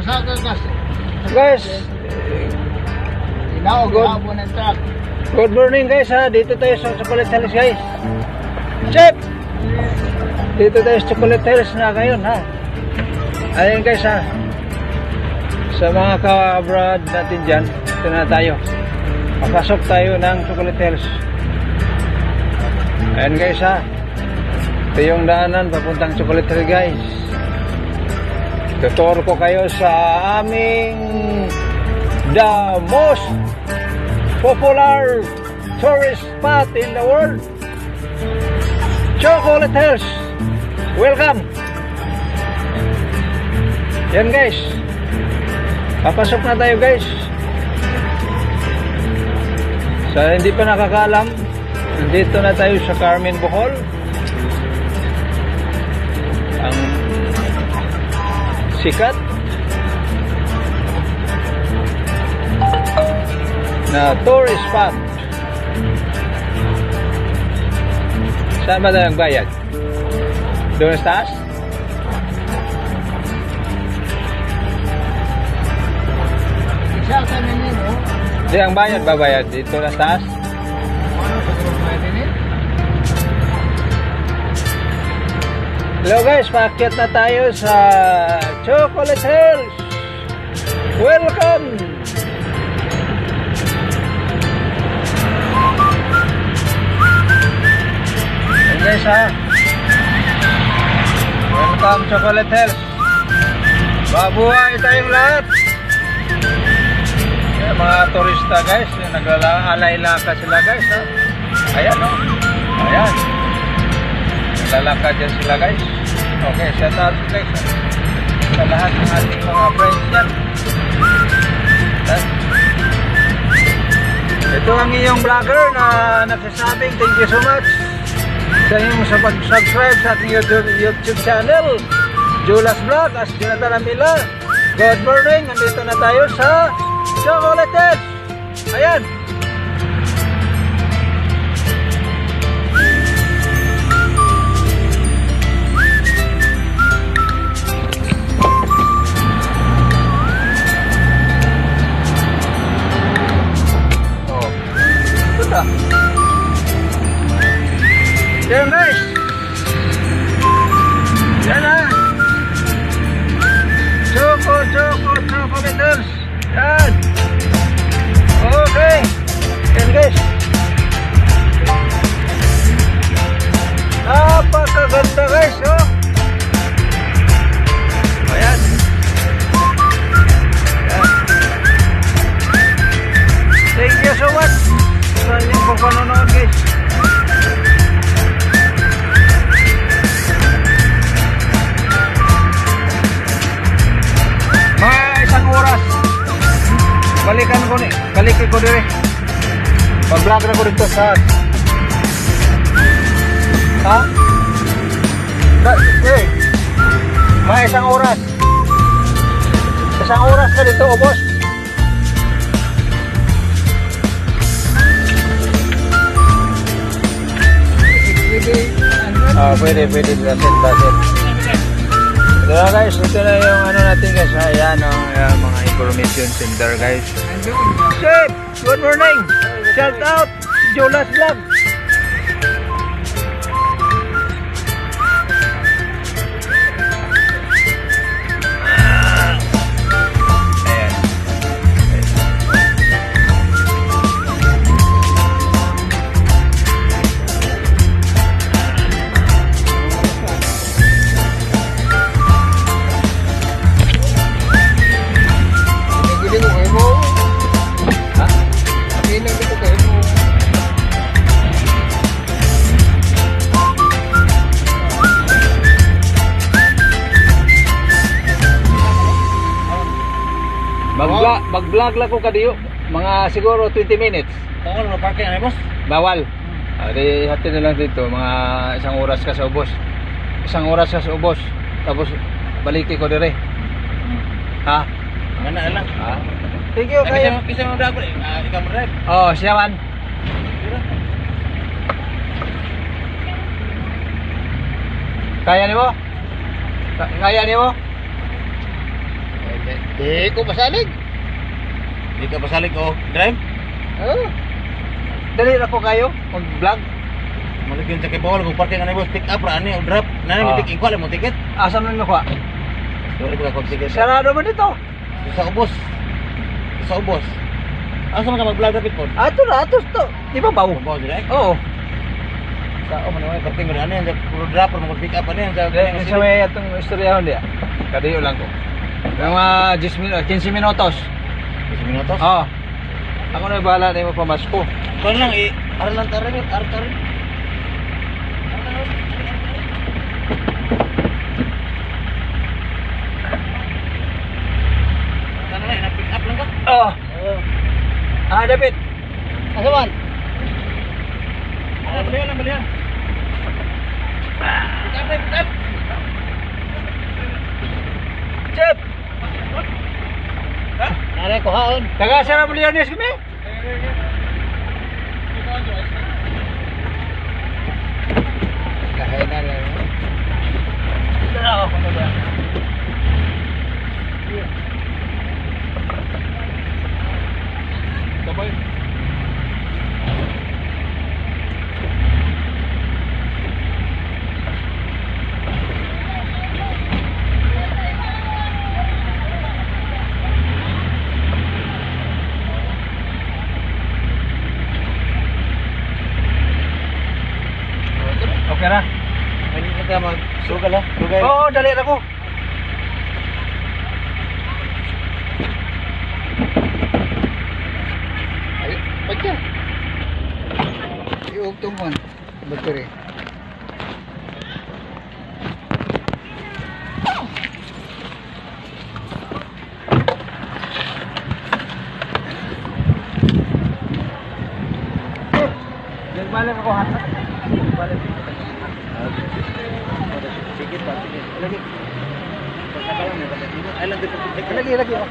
Guys, good morning guys ha. Dito tayo sa Chocolate Hills guys. Chef! Dito tayo sa Chocolate Hills na ngayon ha. Ayan guys ha. Sa mga kabrad natin dyan, ito na tayo. Papasok tayo ng Chocolate Hills. Ayan guys ha. Ito yung daanan papuntang Chocolate Hills guys. Tuturo ko kayo sa aming the most popular tourist spot in the world, Chocolate Hills. Welcome. Yan guys, papasok na tayo guys. Sa hindi pa nakakaalam, nandito na tayo sa Carmen, Bohol. Ang sikat na tourist spot. Saan ba tayo bayad? Doon sa taas? Di ang bayad ba bayad? Dito na sa taas? Hello guys, paakyat na tayo sa Chocolate Hills. Welcome! Hey guys ha, welcome Chocolate Hills. Mabuhay tayong lahat. Yung mga turista guys, naglalakad sila guys ha. Ayan o, ayan. Naglalakad dyan sila guys. Okay, shout out guys ha. Sa lahat ng ating mga friends yan. Ito ang iyong vlogger na nagsasabing thank you so much sa inyong sa pag-subscribe sa ating YouTube channel, Julas Vlog, as Jonathan Amila. Good morning, nandito na tayo sa Chocolate Hills. Ayan. Oh, ito. Yan guys. Yan ha. Chocolate Hills. Yan. Okay. Yan guys. Napakaganda guys. Oh. Ayan. Yan. Thank you so much sa inyong pagpanonood guys. Balikin ko dire. Pag-vlog na ko dito sa hey. May isang oras. Isang oras ka dito, oh, boss. Pwede. Dasit. Ito na guys, ito na yung ano natin guys. Ayan o, mga information center guys. Chef, good morning. Shout out Jolas Vlog. Mag-vlog lang ko kadiyo. Mga siguro 20 minutes. Bawal na parking ay boss? Bawal. Di hati na lang dito. Mga isang oras ka sa ubos. Isang oras ka sa ubos. Tapos balikin ko dire. Ha? Mana lang. Ha? Thank you kayo. Bisa mo drive. Ikaw mo drive. Oh, siyawan. Kaya ni mo? Kaya ni mo? Di ko masalig. Di ka pasalig o drive? Oh. Dali na ko kayo, mag-vlog. Maligyan sa kibawal kung parking anay boss, pick up ra ani o drop. Nanay Ah. may ticket, ikuha mo ticket. Asa man nakuha? Dili ba kung ticket? Sarado man dito. Sa ubos. Sa ubos. Asa man ka mag-vlog rapid po? Ato na, ato to. Di ba bawo? Bawa sila eh. Oo. Sa o man parking mo ani ang puro dropper mo pick up ani ang sa Dili sa may atong istoryahon dia. Kadayo lang ko. Mga 10 minutos, 15 minutos. 10 minutos. Oo. Ako na bahala na yung pamasko. Kuan lang aralan tarin, tarin. Sana na pick up lang ka. Oo. Oh. David. Asa man? Balian. Pick up. Chef. Nare ko haon. Taga Sara Buliones kami? Kahay na lang. Dala ako na ba? Sabay. Okay na? Pwede kita mag-sugal ha? Sugay. Oo, dali na ko. Ay, baca. Iog tungkon. Bateri. Nagbalik ako ha. Balik. Sikit pa, sikit. Lagi. Pagkakalang may kapatid. Ay lang dito. Lagi. Oh.